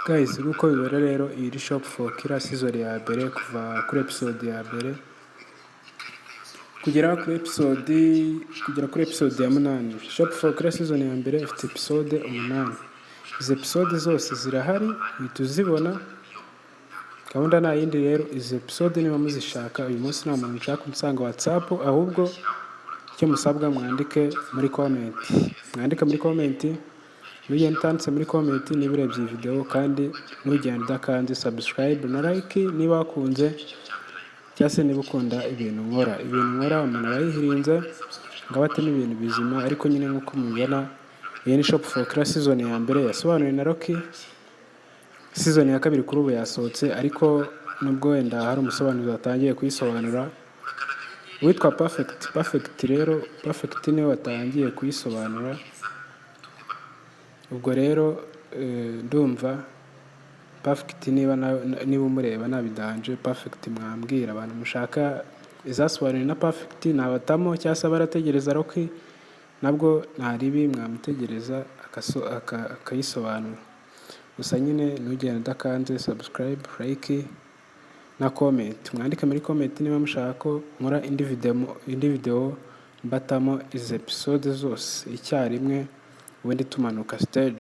Guys, nk'uko bibona rero iyi ni shop for killer season ya mbere, kuva kuri episode ya mbere kugera kuri episode ya 8. Shop for killer season ya mbere ifite episode 8. Izi episode zose zirahari, uhita uzibona. Gahunda nta yindi rero, izi episode niba muzishaka uyu munsi nta muntu nshaka kunsanga WhatsApp, ahubwo icyo musabwa mwandike muri comment. Nugenda utanditse muri comment niba urebye iyi video, kandi nugenda udakanze subscribe na like niba wakunze, cyangwa se niba ukunda ibintu nkora umuntu arayihirinze ngo abatemo ibintu bizima. Ariko nyine nk'uko mubibona, iyi ni shop for killer season ya mbere yasobanuwe na Rocky. Season ya kabiri kuri ubu yasohotse, ariko nubwo wenda hari umusobanuzi watangiye kuyisobanura witwa Perfect rero Perfect niwe watangiye kuyisobanura. Ubwo rero ndumva Perfect niba umureba nabidanje Perfect mwambwira abantu mushaka izasobanuye na Perfect nabatamo, cyangwa se barategereza Rocky nabwo ntaribi mwamutegereza akayisobanura. Gusa nyine nugenda udakanze subscribe, like na comment. Mwandike muri comment niba mushaka ko nkora indi video mbatamo izi episode zose icyarimwe, ubundi tumanuka stage.